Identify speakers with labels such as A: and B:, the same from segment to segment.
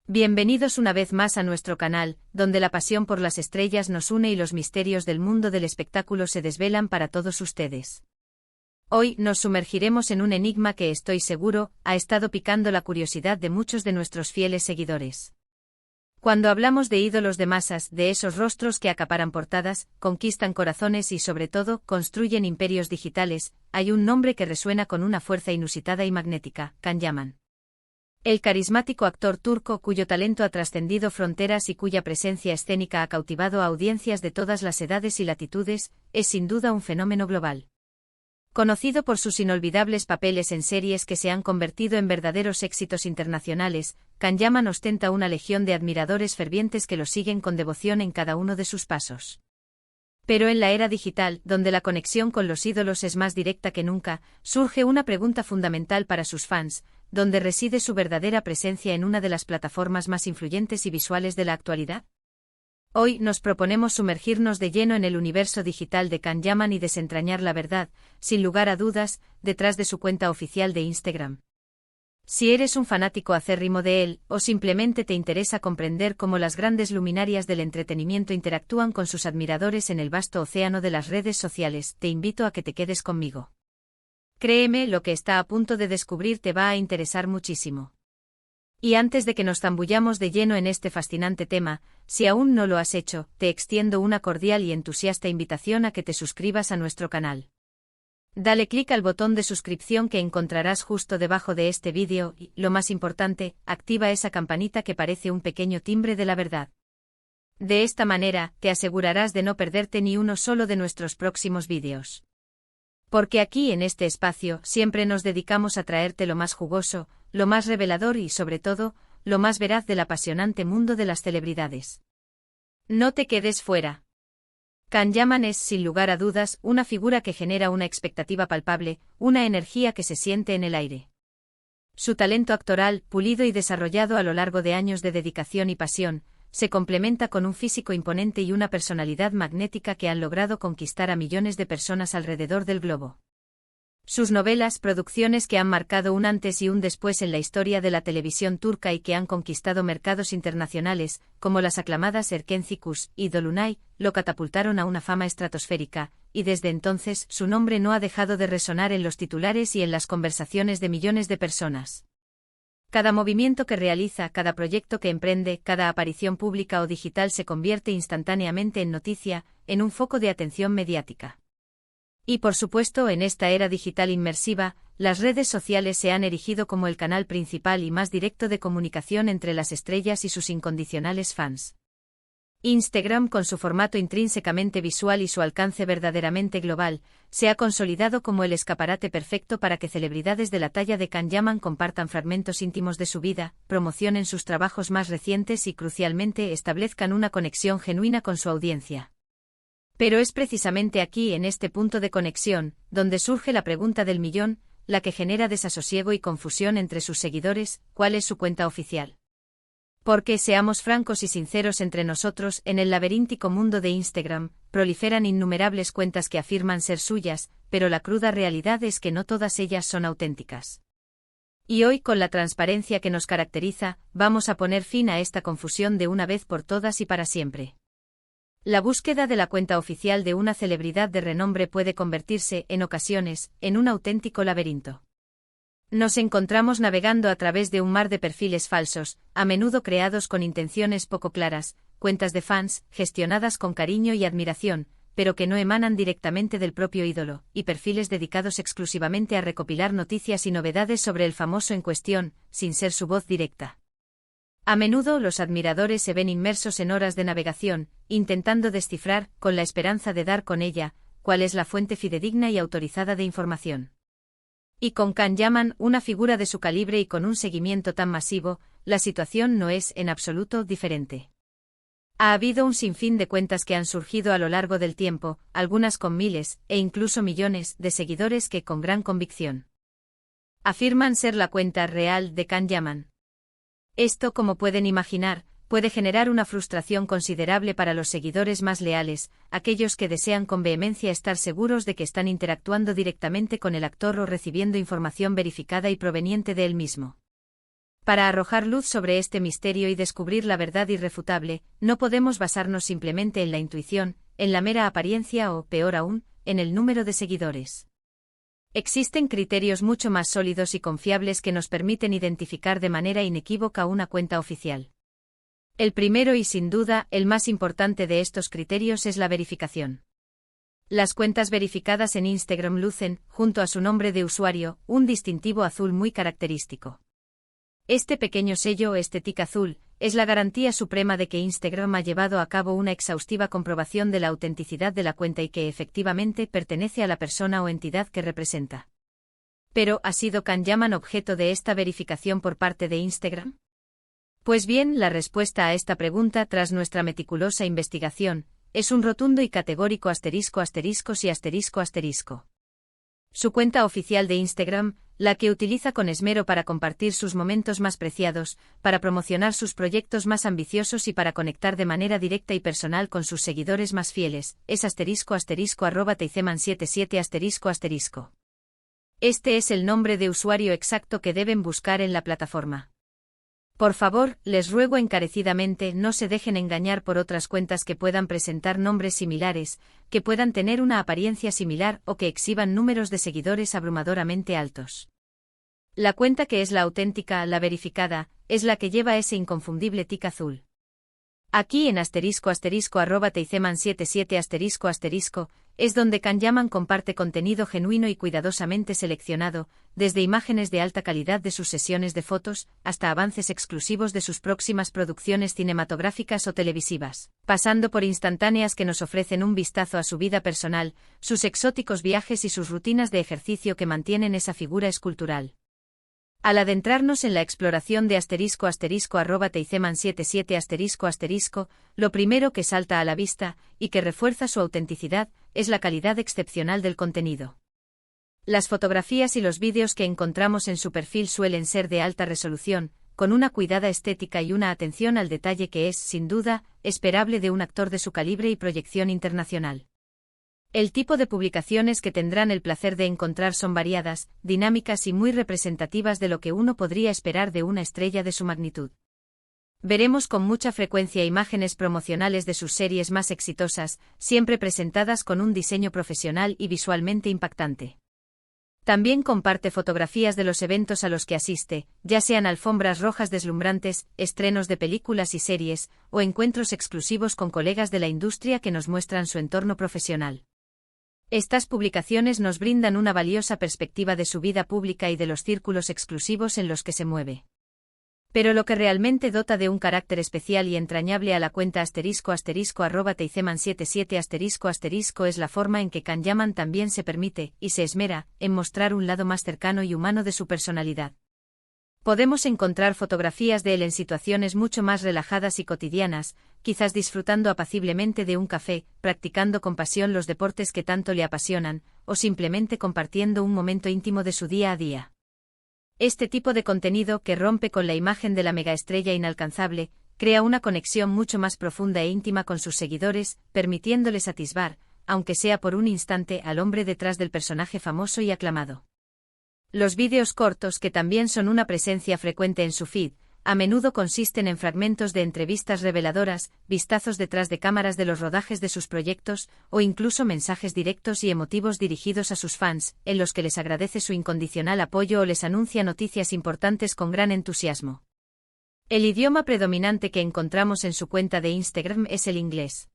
A: Bienvenidos una vez más a nuestro canal, donde la pasión por las estrellas nos une y los misterios del mundo del espectáculo se desvelan para todos ustedes. Hoy nos sumergiremos en un enigma que estoy seguro ha estado picando la curiosidad de muchos de nuestros fieles seguidores. Cuando hablamos de ídolos de masas, de esos rostros que acaparan portadas, conquistan corazones y sobre todo construyen imperios digitales, hay un nombre que resuena con una fuerza inusitada y magnética: Can Yaman. El carismático actor turco cuyo talento ha trascendido fronteras y cuya presencia escénica ha cautivado a audiencias de todas las edades y latitudes, es sin duda un fenómeno global. Conocido por sus inolvidables papeles en series que se han convertido en verdaderos éxitos internacionales, Can Yaman ostenta una legión de admiradores fervientes que lo siguen con devoción en cada uno de sus pasos. Pero en la era digital, donde la conexión con los ídolos es más directa que nunca, surge una pregunta fundamental para sus fans: ¿dónde reside su verdadera presencia en una de las plataformas más influyentes y visuales de la actualidad? Hoy nos proponemos sumergirnos de lleno en el universo digital de Can Yaman y desentrañar la verdad, sin lugar a dudas, detrás de su cuenta oficial de Instagram. Si eres un fanático acérrimo de él, o simplemente te interesa comprender cómo las grandes luminarias del entretenimiento interactúan con sus admiradores en el vasto océano de las redes sociales, te invito a que te quedes conmigo. Créeme, lo que está a punto de descubrir te va a interesar muchísimo. Y antes de que nos zambullamos de lleno en este fascinante tema, si aún no lo has hecho, te extiendo una cordial y entusiasta invitación a que te suscribas a nuestro canal. Dale clic al botón de suscripción que encontrarás justo debajo de este vídeo y, lo más importante, activa esa campanita que parece un pequeño timbre de la verdad. De esta manera, te asegurarás de no perderte ni uno solo de nuestros próximos vídeos. Porque aquí en este espacio siempre nos dedicamos a traerte lo más jugoso, lo más revelador y, sobre todo, lo más veraz del apasionante mundo de las celebridades. No te quedes fuera. Can Yaman es, sin lugar a dudas, una figura que genera una expectativa palpable, una energía que se siente en el aire. Su talento actoral, pulido y desarrollado a lo largo de años de dedicación y pasión, se complementa con un físico imponente y una personalidad magnética que han logrado conquistar a millones de personas alrededor del globo. Sus novelas, producciones que han marcado un antes y un después en la historia de la televisión turca y que han conquistado mercados internacionales, como las aclamadas Erkenci Kuş y Dolunay, lo catapultaron a una fama estratosférica, y desde entonces su nombre no ha dejado de resonar en los titulares y en las conversaciones de millones de personas. Cada movimiento que realiza, cada proyecto que emprende, cada aparición pública o digital se convierte instantáneamente en noticia, en un foco de atención mediática. Y por supuesto, en esta era digital inmersiva, las redes sociales se han erigido como el canal principal y más directo de comunicación entre las estrellas y sus incondicionales fans. Instagram, con su formato intrínsecamente visual y su alcance verdaderamente global, se ha consolidado como el escaparate perfecto para que celebridades de la talla de Can Yaman compartan fragmentos íntimos de su vida, promocionen sus trabajos más recientes y, crucialmente, establezcan una conexión genuina con su audiencia. Pero es precisamente aquí, en este punto de conexión, donde surge la pregunta del millón, la que genera desasosiego y confusión entre sus seguidores: ¿cuál es su cuenta oficial? Porque, seamos francos y sinceros entre nosotros, en el laberíntico mundo de Instagram, proliferan innumerables cuentas que afirman ser suyas, pero la cruda realidad es que no todas ellas son auténticas. Y hoy, con la transparencia que nos caracteriza, vamos a poner fin a esta confusión de una vez por todas y para siempre. La búsqueda de la cuenta oficial de una celebridad de renombre puede convertirse, en ocasiones, en un auténtico laberinto. Nos encontramos navegando a través de un mar de perfiles falsos, a menudo creados con intenciones poco claras, cuentas de fans, gestionadas con cariño y admiración, pero que no emanan directamente del propio ídolo, y perfiles dedicados exclusivamente a recopilar noticias y novedades sobre el famoso en cuestión, sin ser su voz directa. A menudo los admiradores se ven inmersos en horas de navegación, intentando descifrar, con la esperanza de dar con ella, cuál es la fuente fidedigna y autorizada de información. Y con Can Yaman, una figura de su calibre y con un seguimiento tan masivo, la situación no es, en absoluto, diferente. Ha habido un sinfín de cuentas que han surgido a lo largo del tiempo, algunas con miles, e incluso millones, de seguidores que, con gran convicción, afirman ser la cuenta real de Can Yaman. Esto, como pueden imaginar, puede generar una frustración considerable para los seguidores más leales, aquellos que desean con vehemencia estar seguros de que están interactuando directamente con el actor o recibiendo información verificada y proveniente de él mismo. Para arrojar luz sobre este misterio y descubrir la verdad irrefutable, no podemos basarnos simplemente en la intuición, en la mera apariencia o, peor aún, en el número de seguidores. Existen criterios mucho más sólidos y confiables que nos permiten identificar de manera inequívoca una cuenta oficial. El primero y sin duda, el más importante de estos criterios es la verificación. Las cuentas verificadas en Instagram lucen, junto a su nombre de usuario, un distintivo azul muy característico. Este pequeño sello tic azul es la garantía suprema de que Instagram ha llevado a cabo una exhaustiva comprobación de la autenticidad de la cuenta y que efectivamente pertenece a la persona o entidad que representa. Pero, ¿ha sido Can Yaman objeto de esta verificación por parte de Instagram? Pues bien, la respuesta a esta pregunta, tras nuestra meticulosa investigación, es un rotundo y categórico ***. Su cuenta oficial de Instagram, la que utiliza con esmero para compartir sus momentos más preciados, para promocionar sus proyectos más ambiciosos y para conectar de manera directa y personal con sus seguidores más fieles, es @teizeman77 ***. Este es el nombre de usuario exacto que deben buscar en la plataforma. Por favor, les ruego encarecidamente no se dejen engañar por otras cuentas que puedan presentar nombres similares, que puedan tener una apariencia similar o que exhiban números de seguidores abrumadoramente altos. La cuenta que es la auténtica, la verificada, es la que lleva ese inconfundible tic azul. Aquí en ***teizeman77 es donde Can Yaman comparte contenido genuino y cuidadosamente seleccionado, desde imágenes de alta calidad de sus sesiones de fotos, hasta avances exclusivos de sus próximas producciones cinematográficas o televisivas, pasando por instantáneas que nos ofrecen un vistazo a su vida personal, sus exóticos viajes y sus rutinas de ejercicio que mantienen esa figura escultural. Al adentrarnos en la exploración de ***teizeman77 lo primero que salta a la vista, y que refuerza su autenticidad, es la calidad excepcional del contenido. Las fotografías y los vídeos que encontramos en su perfil suelen ser de alta resolución, con una cuidada estética y una atención al detalle que es, sin duda, esperable de un actor de su calibre y proyección internacional. El tipo de publicaciones que tendrán el placer de encontrar son variadas, dinámicas y muy representativas de lo que uno podría esperar de una estrella de su magnitud. Veremos con mucha frecuencia imágenes promocionales de sus series más exitosas, siempre presentadas con un diseño profesional y visualmente impactante. También comparte fotografías de los eventos a los que asiste, ya sean alfombras rojas deslumbrantes, estrenos de películas y series, o encuentros exclusivos con colegas de la industria que nos muestran su entorno profesional. Estas publicaciones nos brindan una valiosa perspectiva de su vida pública y de los círculos exclusivos en los que se mueve. Pero lo que realmente dota de un carácter especial y entrañable a la cuenta ***teizeman77 es la forma en que Can Yaman también se permite, y se esmera, en mostrar un lado más cercano y humano de su personalidad. Podemos encontrar fotografías de él en situaciones mucho más relajadas y cotidianas, quizás disfrutando apaciblemente de un café, practicando con pasión los deportes que tanto le apasionan, o simplemente compartiendo un momento íntimo de su día a día. Este tipo de contenido, que rompe con la imagen de la megaestrella inalcanzable, crea una conexión mucho más profunda e íntima con sus seguidores, permitiéndoles atisbar, aunque sea por un instante, al hombre detrás del personaje famoso y aclamado. Los vídeos cortos, que también son una presencia frecuente en su feed, a menudo consisten en fragmentos de entrevistas reveladoras, vistazos detrás de cámaras de los rodajes de sus proyectos, o incluso mensajes directos y emotivos dirigidos a sus fans, en los que les agradece su incondicional apoyo o les anuncia noticias importantes con gran entusiasmo. El idioma predominante que encontramos en su cuenta de Instagram es el inglés.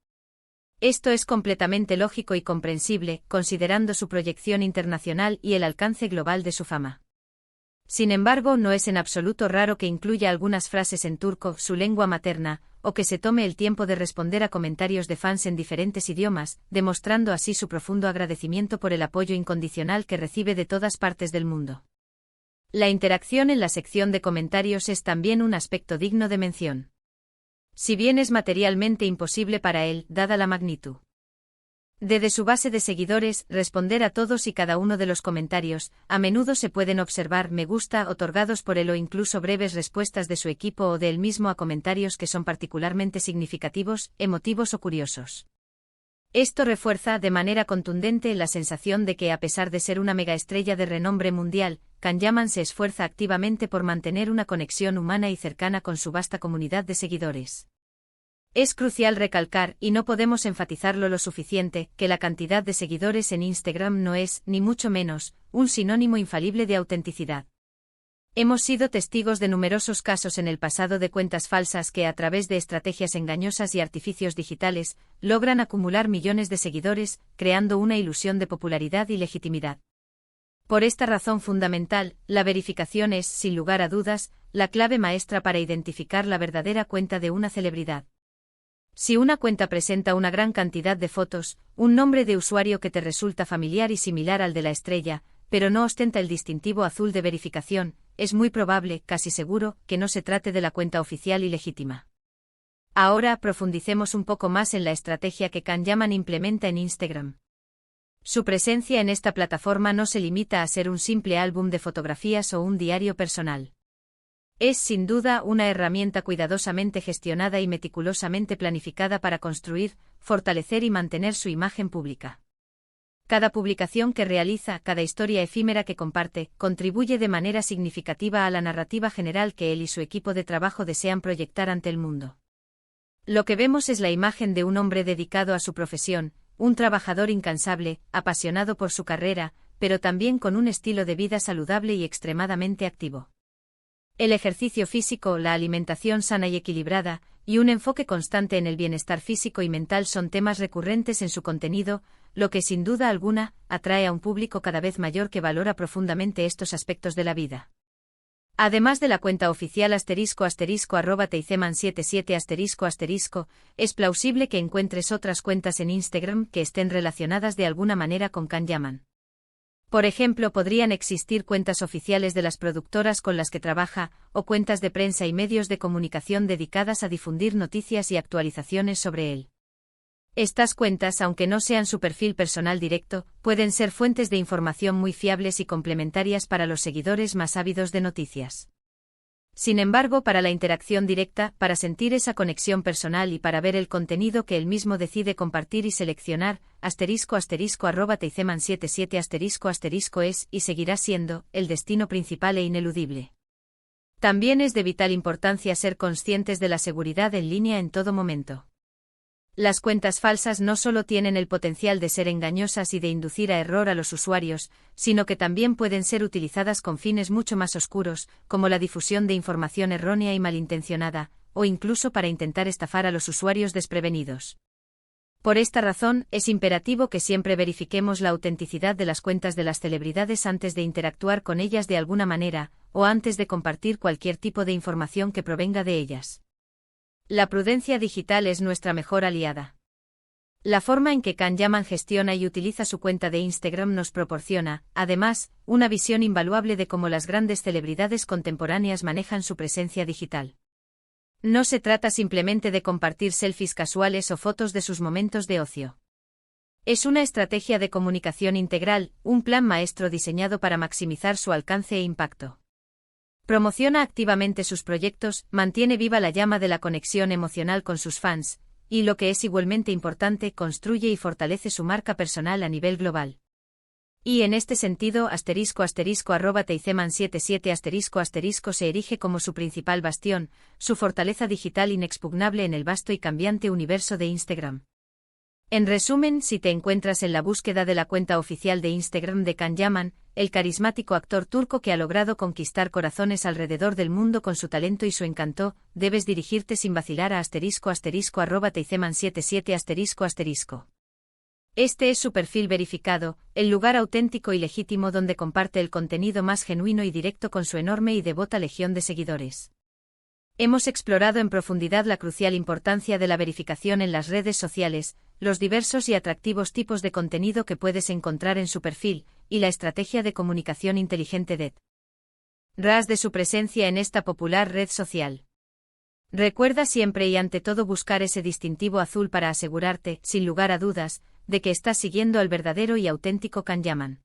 A: Esto es completamente lógico y comprensible, considerando su proyección internacional y el alcance global de su fama. Sin embargo, no es en absoluto raro que incluya algunas frases en turco, su lengua materna, o que se tome el tiempo de responder a comentarios de fans en diferentes idiomas, demostrando así su profundo agradecimiento por el apoyo incondicional que recibe de todas partes del mundo. La interacción en la sección de comentarios es también un aspecto digno de mención. Si bien es materialmente imposible para él, dada la magnitud de su base de seguidores, responder a todos y cada uno de los comentarios, a menudo se pueden observar me gusta otorgados por él o incluso breves respuestas de su equipo o de él mismo a comentarios que son particularmente significativos, emotivos o curiosos. Esto refuerza de manera contundente la sensación de que, a pesar de ser una megaestrella de renombre mundial, Kanyaman se esfuerza activamente por mantener una conexión humana y cercana con su vasta comunidad de seguidores. Es crucial recalcar, y no podemos enfatizarlo lo suficiente, que la cantidad de seguidores en Instagram no es, ni mucho menos, un sinónimo infalible de autenticidad. Hemos sido testigos de numerosos casos en el pasado de cuentas falsas que, a través de estrategias engañosas y artificios digitales, logran acumular millones de seguidores, creando una ilusión de popularidad y legitimidad. Por esta razón fundamental, la verificación es, sin lugar a dudas, la clave maestra para identificar la verdadera cuenta de una celebridad. Si una cuenta presenta una gran cantidad de fotos, un nombre de usuario que te resulta familiar y similar al de la estrella, pero no ostenta el distintivo azul de verificación, es muy probable, casi seguro, que no se trate de la cuenta oficial y legítima. Ahora profundicemos un poco más en la estrategia que Kanyaman implementa en Instagram. Su presencia en esta plataforma no se limita a ser un simple álbum de fotografías o un diario personal. Es sin duda una herramienta cuidadosamente gestionada y meticulosamente planificada para construir, fortalecer y mantener su imagen pública. Cada publicación que realiza, cada historia efímera que comparte, contribuye de manera significativa a la narrativa general que él y su equipo de trabajo desean proyectar ante el mundo. Lo que vemos es la imagen de un hombre dedicado a su profesión, un trabajador incansable, apasionado por su carrera, pero también con un estilo de vida saludable y extremadamente activo. El ejercicio físico, la alimentación sana y equilibrada, y un enfoque constante en el bienestar físico y mental son temas recurrentes en su contenido, lo que sin duda alguna atrae a un público cada vez mayor que valora profundamente estos aspectos de la vida. Además de la cuenta oficial *@teiceman77 es plausible que encuentres otras cuentas en Instagram que estén relacionadas de alguna manera con Kanyaman. Por ejemplo, podrían existir cuentas oficiales de las productoras con las que trabaja, o cuentas de prensa y medios de comunicación dedicadas a difundir noticias y actualizaciones sobre él. Estas cuentas, aunque no sean su perfil personal directo, pueden ser fuentes de información muy fiables y complementarias para los seguidores más ávidos de noticias. Sin embargo, para la interacción directa, para sentir esa conexión personal y para ver el contenido que él mismo decide compartir y seleccionar, *@teiceman77 es, y seguirá siendo, el destino principal e ineludible. También es de vital importancia ser conscientes de la seguridad en línea en todo momento. Las cuentas falsas no solo tienen el potencial de ser engañosas y de inducir a error a los usuarios, sino que también pueden ser utilizadas con fines mucho más oscuros, como la difusión de información errónea y malintencionada, o incluso para intentar estafar a los usuarios desprevenidos. Por esta razón, es imperativo que siempre verifiquemos la autenticidad de las cuentas de las celebridades antes de interactuar con ellas de alguna manera, o antes de compartir cualquier tipo de información que provenga de ellas. La prudencia digital es nuestra mejor aliada. La forma en que Kanyaman gestiona y utiliza su cuenta de Instagram nos proporciona, además, una visión invaluable de cómo las grandes celebridades contemporáneas manejan su presencia digital. No se trata simplemente de compartir selfies casuales o fotos de sus momentos de ocio. Es una estrategia de comunicación integral, un plan maestro diseñado para maximizar su alcance e impacto. Promociona activamente sus proyectos, mantiene viva la llama de la conexión emocional con sus fans, y lo que es igualmente importante, construye y fortalece su marca personal a nivel global. Y en este sentido, *@teiceman77 se erige como su principal bastión, su fortaleza digital inexpugnable en el vasto y cambiante universo de Instagram. En resumen, si te encuentras en la búsqueda de la cuenta oficial de Instagram de Kanyaman, el carismático actor turco que ha logrado conquistar corazones alrededor del mundo con su talento y su encanto, debes dirigirte sin vacilar a *@teiceman77 Este es su perfil verificado, el lugar auténtico y legítimo donde comparte el contenido más genuino y directo con su enorme y devota legión de seguidores. Hemos explorado en profundidad la crucial importancia de la verificación en las redes sociales, los diversos y atractivos tipos de contenido que puedes encontrar en su perfil, y la estrategia de comunicación inteligente detrás de su presencia en esta popular red social. Recuerda siempre y ante todo buscar ese distintivo azul para asegurarte, sin lugar a dudas, de que estás siguiendo al verdadero y auténtico Kanyaman.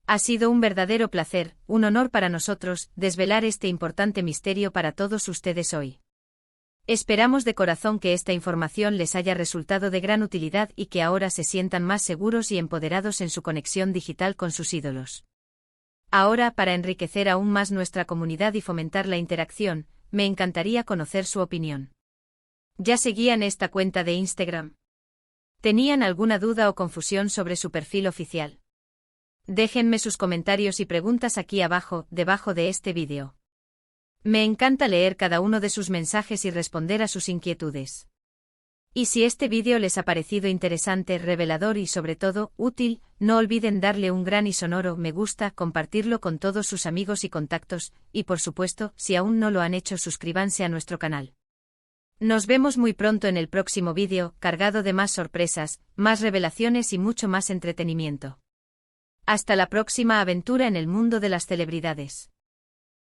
A: Ha sido un verdadero placer, un honor para nosotros, desvelar este importante misterio para todos ustedes hoy. Esperamos de corazón que esta información les haya resultado de gran utilidad y que ahora se sientan más seguros y empoderados en su conexión digital con sus ídolos. Ahora, para enriquecer aún más nuestra comunidad y fomentar la interacción, me encantaría conocer su opinión. ¿Ya seguían esta cuenta de Instagram? ¿Tenían alguna duda o confusión sobre su perfil oficial? Déjenme sus comentarios y preguntas aquí abajo, debajo de este vídeo. Me encanta leer cada uno de sus mensajes y responder a sus inquietudes. Y si este vídeo les ha parecido interesante, revelador y sobre todo, útil, no olviden darle un gran y sonoro me gusta, compartirlo con todos sus amigos y contactos, y por supuesto, si aún no lo han hecho, suscríbanse a nuestro canal. Nos vemos muy pronto en el próximo vídeo, cargado de más sorpresas, más revelaciones y mucho más entretenimiento. Hasta la próxima aventura en el mundo de las celebridades.